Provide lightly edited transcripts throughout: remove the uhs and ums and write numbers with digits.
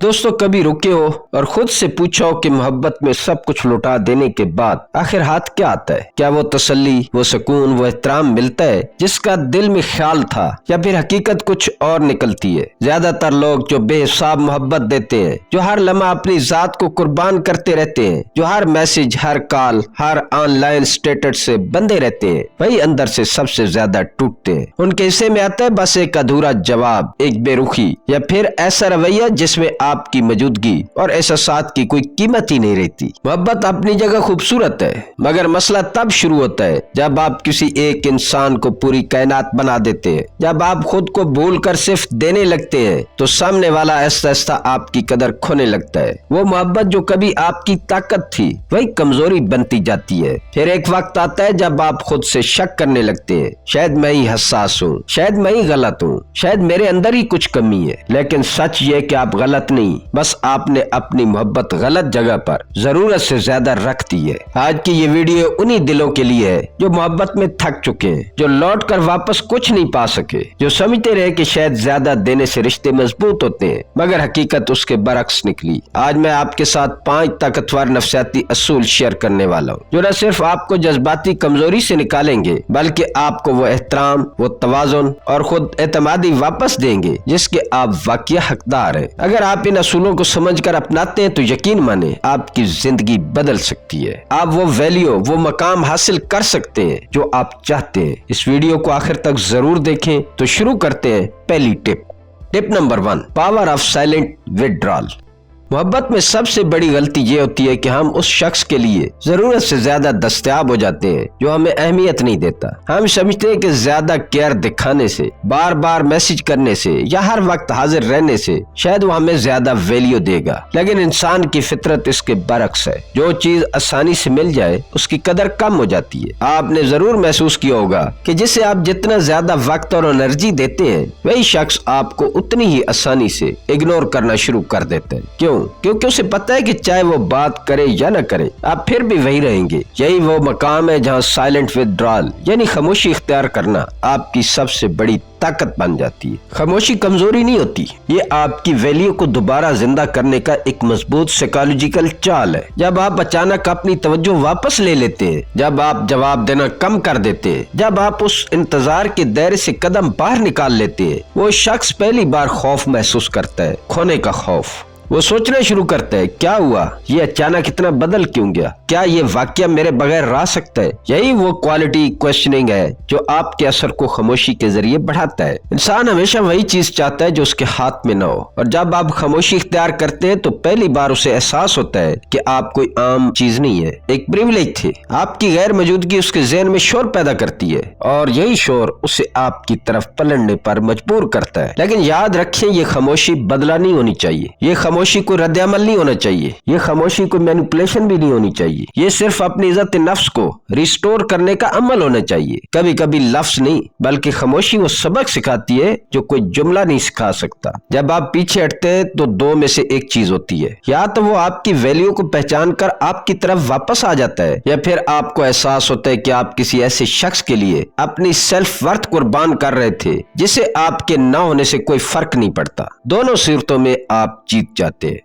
दोस्तों, कभी रुके हो और खुद से पूछो कि मोहब्बत में सब कुछ लुटा देने के बाद आखिर हाथ क्या आता है? क्या वो तसल्ली, वो सुकून, वो एहतराम मिलता है जिसका दिल में ख्याल था, या फिर हकीकत कुछ और निकलती है? ज्यादातर लोग जो बेहिसाब मोहब्बत देते हैं, जो हर लम्हा अपनी जात को कुर्बान करते रहते हैं, जो हर मैसेज, हर कॉल, हर ऑनलाइन स्टेटस से बंधे रहते हैं, वही अंदर से सबसे ज्यादा टूटते हैं। उनके हिस्से में आता है बस एक अधूरा जवाब, एक बेरुखी, या फिर ऐसा रवैया जिसमें आपकी मौजूदगी और एहसासात की कोई कीमत ही नहीं रहती। मोहब्बत अपनी जगह खूबसूरत है, मगर मसला तब शुरू होता है जब आप किसी एक इंसान को पूरी कायनात बना देते हैं। जब आप खुद को भूल कर सिर्फ देने लगते हैं तो सामने वाला आहिस्ता आहिस्ता आपकी कदर खोने लगता है। वो मोहब्बत जो कभी आपकी ताकत थी वही कमजोरी बनती जाती है। फिर एक वक्त आता है जब आप खुद से शक करने लगते हैं, शायद मैं ही हसास हूँ, शायद मैं ही गलत हूँ, शायद मेरे अंदर ही कुछ कमी है। लेकिन सच ये कि आप गलत नहीं, बस आपने अपनी मोहब्बत गलत जगह पर जरूरत से ज्यादा रख दी है। आज की ये वीडियो उन्हीं दिलों के लिए है जो मोहब्बत में थक चुके हैं, जो लौट कर वापस कुछ नहीं पा सके, जो समझते रहे कि शायद ज्यादा देने से रिश्ते मजबूत होते हैं, मगर हकीकत उसके बरक्स निकली। आज मैं आपके साथ 5 ताकतवर नफसियाती असूल शेयर करने वाला हूँ जो न सिर्फ आपको जज्बाती कमजोरी से निकालेंगे बल्कि आपको वो एहतराम, वो तवाज़ुन और खुद एतमादी वापस देंगे जिसके आप वाकई हकदार हैं। अगर आप इन असूलों को समझकर अपनाते हैं तो यकीन माने आपकी जिंदगी बदल सकती है। आप वो वैल्यू, वो मकाम हासिल कर सकते हैं जो आप चाहते हैं। इस वीडियो को आखिर तक जरूर देखें। तो शुरू करते हैं पहली tip number 1, power of silent withdrawal. मोहब्बत में सबसे बड़ी गलती ये होती है कि हम उस शख्स के लिए जरूरत से ज्यादा दस्तयाब हो जाते हैं जो हमें अहमियत नहीं देता। हम समझते हैं कि ज्यादा केयर दिखाने से, बार बार मैसेज करने से या हर वक्त हाजिर रहने से शायद वो हमें ज्यादा वैल्यू देगा, लेकिन इंसान की फितरत इसके बरक्स है। जो चीज आसानी से मिल जाए उसकी कदर कम हो जाती है। आपने जरूर महसूस किया होगा कि जिसे आप जितना ज्यादा वक्त और एनर्जी देते हैं वही शख्स आपको उतनी ही आसानी से इग्नोर करना शुरू कर देता है। क्योंकि उसे पता है कि चाहे वो बात करे या न करे आप फिर भी वही रहेंगे। यही वो मकाम है जहाँ साइलेंट विथड्रॉल यानी खामोशी इख्तियार करना आपकी सबसे बड़ी ताकत बन जाती है। खामोशी कमजोरी नहीं होती, ये आपकी वैल्यू को दोबारा जिंदा करने का एक मजबूत साइकोलॉजिकल चाल है। जब आप अचानक अपनी तवज्जो वापस ले लेते हैं, जब आप जवाब देना कम कर देते हैं, जब आप उस इंतजार के दायरे से कदम बाहर निकाल लेते हैं, वो शख्स पहली बार खौफ महसूस करता है, खोने का खौफ। वो सोचना शुरू करता है, क्या हुआ, ये अचानक इतना बदल क्यों गया, क्या ये वाकया मेरे बगैर रह सकता है? यही वो क्वालिटी क्वेश्चनिंग है जो आपके असर को खामोशी के जरिए बढ़ाता है। इंसान हमेशा वही चीज चाहता है जो उसके हाथ में न हो, और जब आप खामोशी इख्तियार करते हैं तो पहली बार उसे एहसास होता है कि आप कोई आम चीज नहीं है, एक प्रिविलेज थे। आपकी गैर मौजूदगी उसके ज़हन में शोर पैदा करती है और यही शोर उसे आपकी तरफ पलटने पर मजबूर करता है। लेकिन याद रखें, ये खामोशी बदला नहीं होनी चाहिए, ये खामोशी को रद्द अमल नहीं होना चाहिए, ये खामोशी को मैनिपुलेशन भी नहीं होनी चाहिए। ये सिर्फ अपनी इज्जत नफ्स को रिस्टोर करने का अमल होना चाहिए। कभी कभी लफ्ज नहीं बल्कि खामोशी वो सबक सिखाती है जो कोई जुमला नहीं सिखा सकता। जब आप पीछे हटते हैं तो 2 में से एक चीज होती है, या तो वो आपकी वैल्यू को पहचान कर आपकी तरफ वापस आ जाता है, या फिर आपको एहसास होता है कि आप किसी ऐसे शख्स के लिए अपनी सेल्फ वर्थ कुर्बान कर रहे थे जिसे आपके न होने से कोई फर्क नहीं पड़ता। दोनों सूरतों में आप जीत जाते।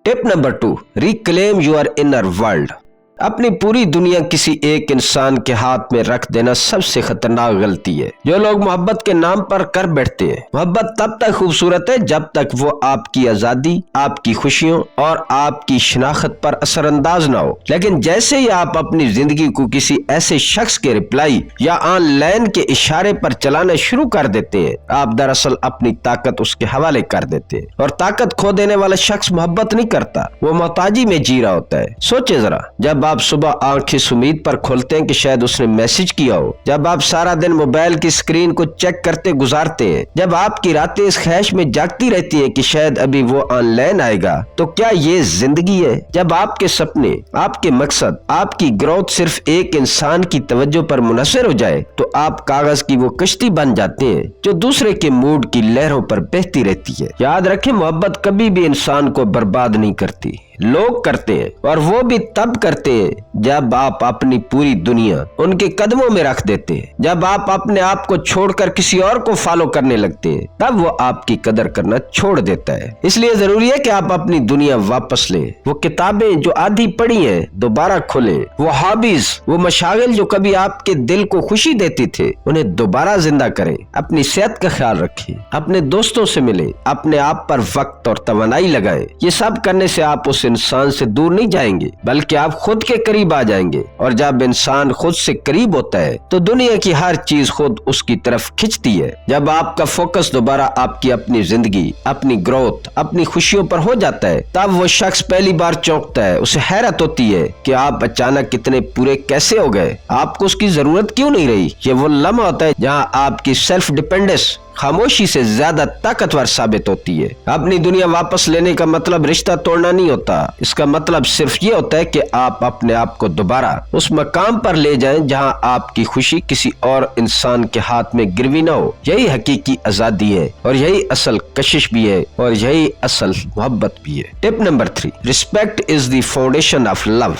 Tip number 2, reclaim your inner world. अपनी पूरी दुनिया किसी एक इंसान के हाथ में रख देना सबसे खतरनाक गलती है जो लोग मोहब्बत के नाम पर कर बैठते हैं। मोहब्बत तब तक खूबसूरत है जब तक वो आपकी आजादी, आपकी खुशियों और आपकी शनाख्त पर असरअंदाज ना हो। लेकिन जैसे ही आप अपनी जिंदगी को किसी ऐसे शख्स के रिप्लाई या ऑनलाइन के इशारे पर चलाना शुरू कर देते हैं, आप दरअसल अपनी ताकत उसके हवाले कर देते हैं। और ताकत खो देने वाला शख्स मोहब्बत नहीं करता, वो मोहताजी में जी रहा होता है। सोचे जरा, जब आप सुबह आंखें इस उम्मीद पर खोलते हैं कि शायद उसने मैसेज किया हो, जब आप सारा दिन मोबाइल की स्क्रीन को चेक करते गुजारते हैं, जब आपकी रातें इस ख्वाहिश में जागती रहती है कि शायद अभी वो ऑनलाइन आएगा, तो क्या ये जिंदगी है? जब आपके सपने, आपके मकसद, आपकी ग्रोथ सिर्फ एक इंसान की तवज्जो पर मुनहसर हो जाए तो आप कागज की वो कश्ती बन जाते हैं जो दूसरे के मूड की लहरों पर बहती रहती है। याद रखें, मोहब्बत कभी भी इंसान को बर्बाद नहीं करती। लोग करते हैं, और वो भी तब करते हैं जब आप अपनी पूरी दुनिया उनके कदमों में रख देते हैं। जब आप अपने आप को छोड़कर किसी और को फॉलो करने लगते हैं, तब वो आपकी कदर करना छोड़ देता है। इसलिए जरूरी है कि आप अपनी दुनिया वापस लें। वो किताबें जो आधी पढ़ी हैं दोबारा खोलें। वो हॉबीज, वो मशागिल जो कभी आपके दिल को खुशी देती थे, उन्हें दोबारा जिंदा करें। अपनी सेहत का ख्याल रखें, अपने दोस्तों से मिलें, अपने आप पर वक्त और तवानाई लगाएं। ये सब करने से आप उस इंसान से दूर नहीं जाएंगे, बल्कि आप खुद के करीब आ जाएंगे। और जब इंसान खुद से करीब होता है तो दुनिया की हर चीज खुद उसकी तरफ खिंचती है। जब आपका फोकस दोबारा आपकी अपनी जिंदगी, अपनी ग्रोथ, अपनी खुशियों पर हो जाता है, तब वो शख्स पहली बार चौंकता है। उसे हैरत होती है कि आप अचानक इतने पूरे कैसे हो गए, आपको उसकी जरूरत क्यों नहीं रही। ये वो लम्हा होता है जहां आपकी सेल्फ डिपेंडेंस खामोशी से ज्यादा ताकतवर साबित होती है। अपनी दुनिया वापस लेने का मतलब रिश्ता तोड़ना नहीं होता। इसका मतलब सिर्फ ये होता है कि आप अपने आप को दोबारा उस मकाम पर ले जाएं जहां आपकी खुशी किसी और इंसान के हाथ में गिरवी ना हो। यही हकीकी आजादी है, और यही असल कशिश भी है, और यही असल मोहब्बत भी है। Tip number 3, respect is the foundation of love.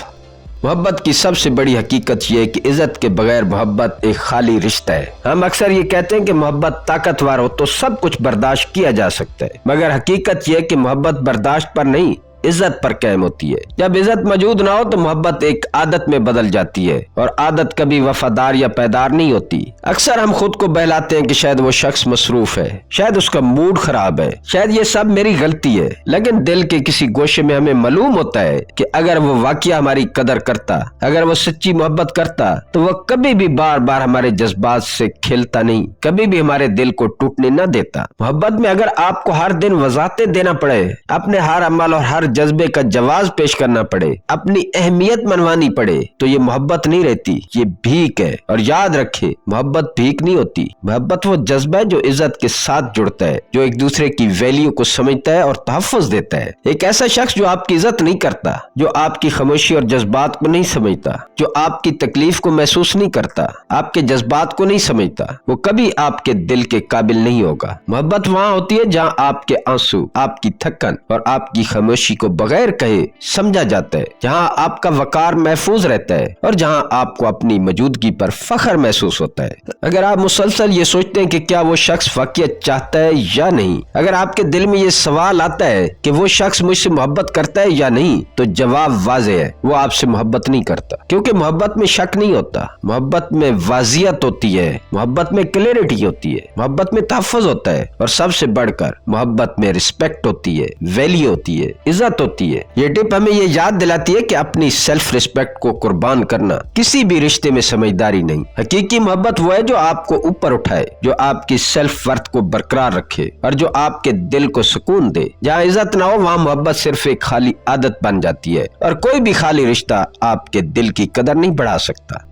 मोहब्बत की सबसे बड़ी हकीकत यह है कि इज्जत के बगैर मोहब्बत एक खाली रिश्ता है। हम अक्सर ये कहते हैं कि मोहब्बत ताकतवर हो तो सब कुछ बर्दाश्त किया जा सकता है, मगर हकीकत यह है कि मोहब्बत बर्दाश्त पर नहीं, इज्जत पर कायम होती है। जब इज्जत मौजूद ना हो तो मोहब्बत एक आदत में बदल जाती है, और आदत कभी वफादार या पायदार नहीं होती। अक्सर हम खुद को बहलाते हैं कि शायद वो शख्स मसरूफ है, शायद उसका मूड खराब है, शायद ये सब मेरी गलती है। लेकिन दिल के किसी गोशे में हमें मालूम होता है कि अगर वो वाकई हमारी कदर करता, अगर वो सच्ची मोहब्बत करता, तो वो कभी भी बार बार हमारे जज्बात से खेलता नहीं, कभी भी हमारे दिल को टूटने न देता। मोहब्बत में अगर आपको हर दिन वजाहतें देना पड़े, अपने हर अमल और हर जज्बे का जवाब पेश करना पड़े, अपनी अहमियत मनवानी पड़े, तो ये मोहब्बत नहीं रहती, ये भीख है। और याद रखे, मोहब्बत भीख नहीं होती। मोहब्बत वो जज्बा है जो इज्जत के साथ जुड़ता है, जो एक दूसरे की वैल्यू को समझता है और तहफ्फुज़ देता है। एक ऐसा शख्स जो आपकी इज्जत नहीं करता, जो आपकी खामोशी और जज्बात को नहीं समझता, जो आपकी तकलीफ को महसूस नहीं करता, आपके जज्बात को नहीं समझता, वो कभी आपके दिल के काबिल नहीं होगा। मोहब्बत वहाँ होती है जहाँ आपके आंसू, आपकी थकन और आपकी खामोशी को बगैर कहे समझा जाता है, जहाँ आपका वकार महफूज रहता है, और जहाँ आपको अपनी मौजूदगी पर फख्र महसूस होता है। अगर आप मुसलसल ये सोचते हैं कि क्या वो शख्स वाकई चाहता है या नहीं, अगर आपके दिल में ये सवाल आता है कि वो शख्स मुझसे मोहब्बत करता है या नहीं, तो जवाब वाज़ेह है, वो आपसे मोहब्बत नहीं करता। क्योंकि मोहब्बत में शक नहीं होता, मोहब्बत में वाजियत होती है, मोहब्बत में क्लैरिटी होती है, मोहब्बत में तहफ़्फ़ुज़ होता है, और सबसे बढ़कर मोहब्बत में रिस्पेक्ट होती है, वैल्यू होती है, इज्जत होती है। ये टिप हमें ये याद दिलाती है कि अपनी सेल्फ रिस्पेक्ट को कुर्बान करना किसी भी रिश्ते में समझदारी नहीं। हकीकी मोहब्बत वो है जो आपको ऊपर उठाए, जो आपकी सेल्फ वर्थ को बरकरार रखे, और जो आपके दिल को सुकून दे। जहाँ इज्जत ना हो वहाँ मोहब्बत सिर्फ एक खाली आदत बन जाती है, और कोई भी खाली रिश्ता आपके दिल की कदर नहीं बढ़ा सकता।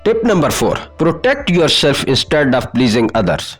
Tip number 4, protect yourself instead of pleasing others.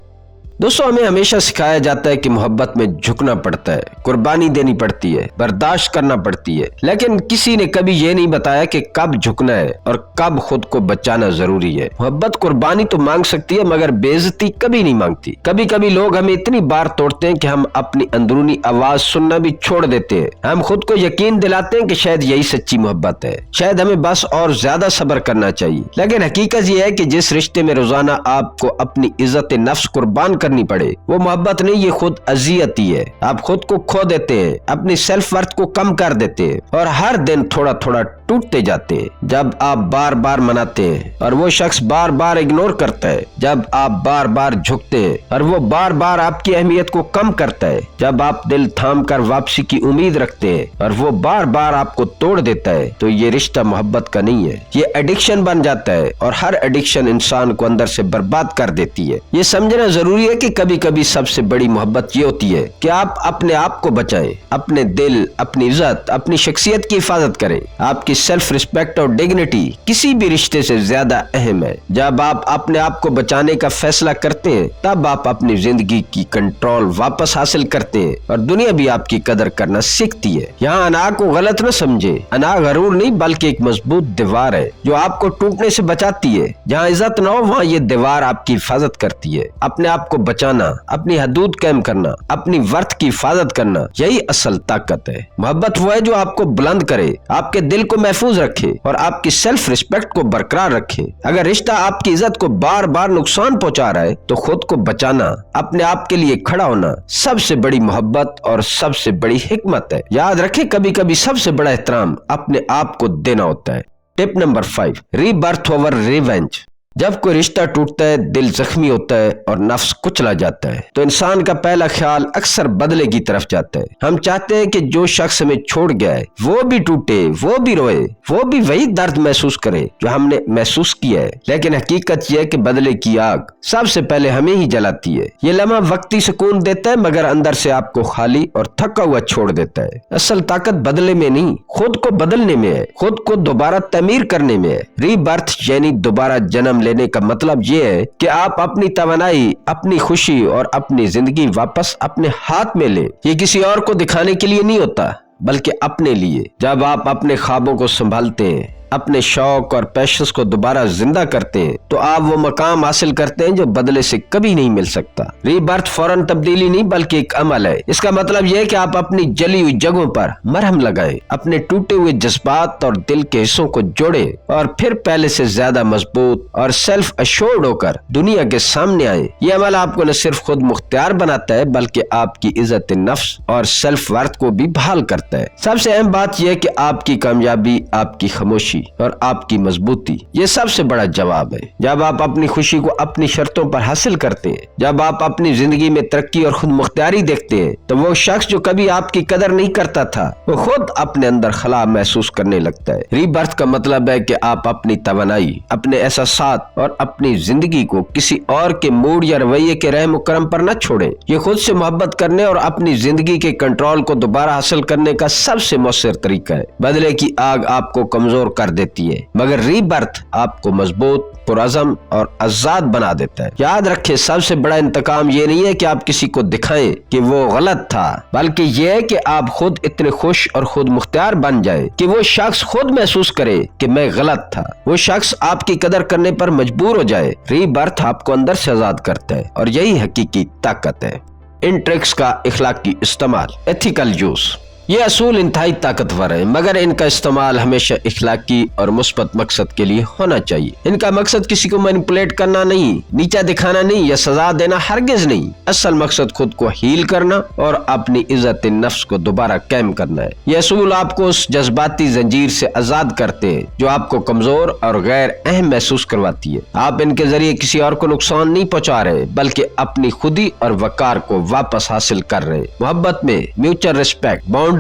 दोस्तों, हमें हमेशा सिखाया जाता है कि मोहब्बत में झुकना पड़ता है, कुर्बानी देनी पड़ती है, बर्दाश्त करना पड़ती है, लेकिन किसी ने कभी ये नहीं बताया कि कब झुकना है और कब खुद को बचाना जरूरी है। मोहब्बत कुर्बानी तो मांग सकती है, मगर बेइज्जती कभी नहीं मांगती। कभी कभी लोग हमें इतनी बार तोड़ते हैं कि हम अपनी अंदरूनी आवाज सुनना भी छोड़ देते हैं। हम खुद को यकीन दिलाते हैं कि शायद यही सच्ची मोहब्बत है, शायद हमें बस और ज्यादा सब्र करना चाहिए। लेकिन हकीकत यह है कि जिस रिश्ते में रोजाना आपको अपनी इज्जत नफ्स कुर्बान करनी पड़े, वो मोहब्बत नहीं, ये खुद अजियत ही है। आप खुद को खो देते हैं, अपनी सेल्फ वर्थ को कम कर देते हैं, और हर दिन थोड़ा थोड़ा टूटते जाते हैं। जब आप बार बार मनाते हैं और वो शख्स बार बार इग्नोर करता है, जब आप बार बार झुकते हैं और वो बार बार आपकी अहमियत को कम करता है, जब आप दिल थाम कर वापसी की उम्मीद रखते हैं और वो बार बार आपको तोड़ देता है, तो ये रिश्ता मोहब्बत का नहीं है, ये एडिक्शन बन जाता है। और हर एडिक्शन इंसान को अंदर से बर्बाद कर देती है। ये समझना जरूरी है कि कभी कभी सबसे बड़ी मोहब्बत ये होती है कि आप अपने आप को बचाएं, अपने दिल, अपनी इज्जत, अपनी शख्सियत की हिफाजत करें। आपकी सेल्फ रिस्पेक्ट और डिग्निटी किसी भी रिश्ते से ज्यादा अहम है। जब आप अपने आप को बचाने का फैसला करते हैं, तब आप अपनी जिंदगी की कंट्रोल वापस हासिल करते हैं, और दुनिया भी आपकी कदर करना सीखती है। यहाँ अना को गलत न समझे, अना गरूर नहीं बल्कि एक मजबूत दीवार है जो आपको टूटने से बचाती है। जहाँ इज्जत न हो वहाँ ये दीवार आपकी हिफाजत करती है। अपने आप को बचाना, अपनी हदूद कायम करना, अपनी वर्थ की हिफाजत करना, यही असल ताकत है। मोहब्बत वो है जो आपको बुलंद करे, आपके दिल को महफूज रखे और आपकी सेल्फ रिस्पेक्ट को बरकरार रखे। अगर रिश्ता आपकी इज्जत को बार बार नुकसान पहुंचा रहा है तो खुद को बचाना, अपने आप के लिए खड़ा होना सबसे बड़ी मोहब्बत और सबसे बड़ी हिकमत है। याद रखें, कभी कभी सबसे बड़ा एहतराम अपने आप को देना होता है। Tip number 5, rebirth over revenge. जब कोई रिश्ता टूटता है, दिल जख्मी होता है और नफ्स कुचला जाता है तो इंसान का पहला ख्याल अक्सर बदले की तरफ जाता है। हम चाहते हैं कि जो शख्स हमें छोड़ गया है वो भी टूटे, वो भी रोए, वो भी वही दर्द महसूस करे जो हमने महसूस किया है। लेकिन हकीकत यह है कि बदले की आग सबसे पहले हमें ही जलाती है। ये लम्हा वक्ती सुकून देता है मगर अंदर से आपको खाली और थका हुआ छोड़ देता है। असल ताकत बदले में नहीं, खुद को बदलने में है, खुद को दोबारा तमीर करने में है। रीबर्थ यानी दोबारा जन्म लेने का मतलब ये है कि आप अपनी तवानाई, अपनी खुशी और अपनी जिंदगी वापस अपने हाथ में ले। ये किसी और को दिखाने के लिए नहीं होता बल्कि अपने लिए। जब आप अपने ख्वाबों को संभालते हैं, अपने शौक और पैशंस को दोबारा जिंदा करते हैं तो आप वो मकाम हासिल करते हैं जो बदले से कभी नहीं मिल सकता। रीबर्थ फौरन तब्दीली नहीं बल्कि एक अमल है। इसका मतलब यह है कि आप अपनी जली हुई जगहों पर मरहम लगाएं, अपने टूटे हुए जज्बात और दिल के हिस्सों को जोड़ें और फिर पहले से ज्यादा मजबूत और सेल्फ अश्योर्ड होकर दुनिया के सामने आए। ये अमल आपको न सिर्फ खुद मुख्तियार बनाता है बल्कि आपकी इज्जत नफ्स और सेल्फ वर्थ को भी बहाल करता है। सबसे अहम बात यह है कि आपकी कामयाबी, आपकी खामोशी और आपकी मजबूती ये सबसे बड़ा जवाब है। जब आप अपनी खुशी को अपनी शर्तों पर हासिल करते हैं, जब आप अपनी जिंदगी में तरक्की और खुद मुख्तियारी देखते हैं तो वो शख्स जो कभी आपकी कदर नहीं करता था वो खुद अपने अंदर खला महसूस करने लगता है। रीबर्थ का मतलब है कि आप अपनी तवानाई, अपने एहसासात और अपनी जिंदगी को किसी और के मूड या रवैये के रहम करम पर न छोड़ें। ये खुद से मोहब्बत करने और अपनी जिंदगी के कंट्रोल को दोबारा हासिल करने का सबसे मौसर तरीका है। बदले की आग आपको कमजोर कर देती है मगर रीबर्थ आपको मजबूत, पुरअज़म और आजाद बना देता है। याद रखें, सबसे बड़ा इंतकाम ये नहीं है कि आप किसी को दिखाएं कि वो गलत था बल्कि ये है कि आप खुद इतने खुश और खुद मुख्तियार बन जाएं कि वो शख्स खुद महसूस करे कि मैं गलत था, वो शख्स आपकी कदर करने पर मजबूर हो जाए। रीबर्थ आपको अंदर से आजाद करता है और यही हकीकी ताकत है। इन ट्रिक्स का इखलाकी इस्तेमाल, एथिकल यूज। ये असूल इंतहाई ताकतवर है मगर इनका इस्तेमाल हमेशा इखलाकी और मुस्बत मकसद के लिए होना चाहिए। इनका मकसद किसी को मैनिपुलेट करना नहीं, नीचा दिखाना नहीं या सजा देना हरगिज नहीं। असल मकसद खुद को हील करना और अपनी इज्जत नफ्स को दोबारा कायम करना है। ये असूल आपको उस जज्बाती जंजीर से आजाद करते हैं जो आपको कमजोर और गैर अहम महसूस करवाती है। आप इनके जरिए किसी और को नुकसान नहीं पहुँचा रहे बल्कि अपनी खुदी और वकार को वापस हासिल कर रहे हैं। मोहब्बत में म्यूचुअल रिस्पेक्ट, बाउंड्रीज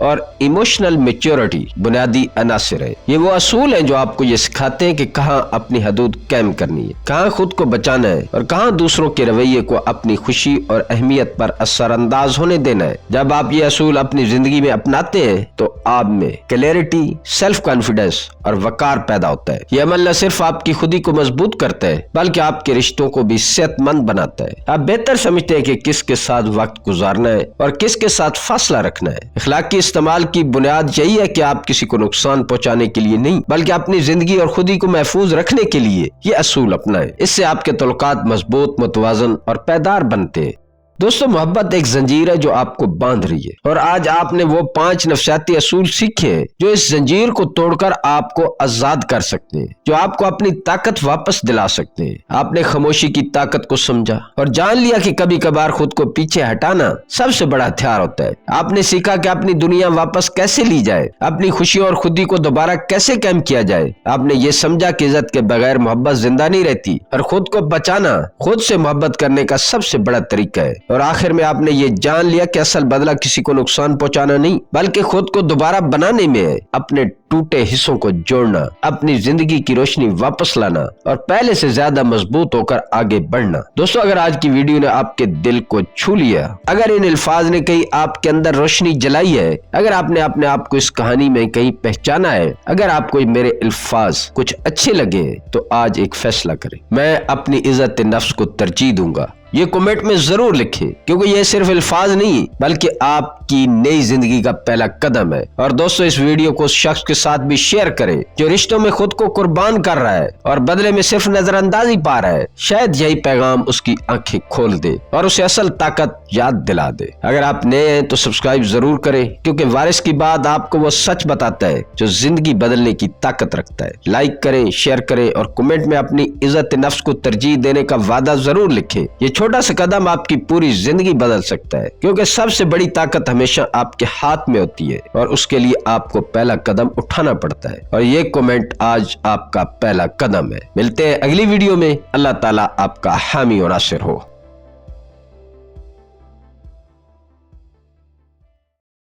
और इमोशनल मैच्योरिटी बुनियादी अनासिर है। ये वो असूल हैं जो आपको ये सिखाते हैं कि कहाँ अपनी हदूद कायम करनी है, कहाँ खुद को बचाना है और कहाँ दूसरों के रवैये को अपनी खुशी और अहमियत पर असरअंदाज होने देना है। जब आप ये असूल अपनी जिंदगी में अपनाते हैं तो आप में क्लैरिटी, सेल्फ कॉन्फिडेंस और वकार पैदा होता है। ये अमल न सिर्फ आपकी खुदी को मजबूत करता है बल्कि आपके रिश्तों को भी सेहतमंद बनाता है। आप बेहतर समझते हैं कि किसके साथ वक्त गुजारना है और किसके साथ फासला रखना है। इखलाकी इस्तेमाल की बुनियाद यही है कि आप किसी को नुकसान पहुंचाने के लिए नहीं बल्कि अपनी जिंदगी और खुदी को महफूज रखने के लिए ये असूल अपनाएं। इससे आपके तल्लुकात मजबूत, मुतवाज़न और पायदार बनते हैं। दोस्तों, मोहब्बत एक जंजीर है जो आपको बांध रही है और आज आपने वो 5 नफ्सियाती असूल सीखे हैं जो इस जंजीर को तोड़कर आपको आजाद कर सकते हैं, जो आपको अपनी ताकत वापस दिला सकते हैं। आपने खामोशी की ताकत को समझा और जान लिया कि कभी कभार खुद को पीछे हटाना सबसे बड़ा हथियार होता है। आपने सीखा कि अपनी दुनिया वापस कैसे ली जाए, अपनी खुशी और खुदी को दोबारा कैसे कायम किया जाए। आपने ये समझा कि इज्जत के बगैर मोहब्बत जिंदा नहीं रहती और खुद को बचाना खुद से मोहब्बत करने का सबसे बड़ा तरीका है। और आखिर में आपने ये जान लिया कि असल बदला किसी को नुकसान पहुंचाना नहीं बल्कि खुद को दोबारा बनाने में है। अपने टूटे हिस्सों को जोड़ना, अपनी जिंदगी की रोशनी वापस लाना और पहले से ज्यादा मजबूत होकर आगे बढ़ना। दोस्तों, अगर आज की वीडियो ने आपके दिल को छू लिया, अगर इन अल्फाज ने कहीं आपके अंदर रोशनी जलाई है, अगर आपने अपने आप को इस कहानी में कहीं पहचाना है, अगर आपको मेरे अल्फाज कुछ अच्छे लगे तो आज एक फैसला करें। मैं अपनी इज्जत नफ्स को तरजीह दूंगा। ये कमेंट में जरूर लिखें क्योंकि ये सिर्फ अल्फाज नहीं बल्कि आपकी नई जिंदगी का पहला कदम है। और दोस्तों, इस वीडियो को उस शख्स के साथ भी शेयर करें। जो रिश्तों में खुद को कुर्बान कर रहा है और बदले में सिर्फ नजरअंदाजी पा रहा है, शायद यही पैगाम उसकी आंखें खोल दे और उसे असल ताकत याद दिला दे। अगर आप नए हैं तो सब्सक्राइब जरूर करें, क्योंकि वारिस की बात आपको वो सच बताता है जो जिंदगी बदलने की ताकत रखता है। लाइक करें, शेयर करें और कमेंट में अपनी इज्जत नफ्स को तरजीह देने का वादा जरूर लिखें। ये छोटा सा कदम आपकी पूरी जिंदगी बदल सकता है, क्योंकि सबसे बड़ी ताकत हमेशा आपके हाथ में होती है और उसके लिए आपको पहला कदम उठाना पड़ता है। और ये कमेंट आज आपका पहला कदम है। मिलते हैं अगली वीडियो में। अल्लाह ताला आपका हामी और नासिर हो।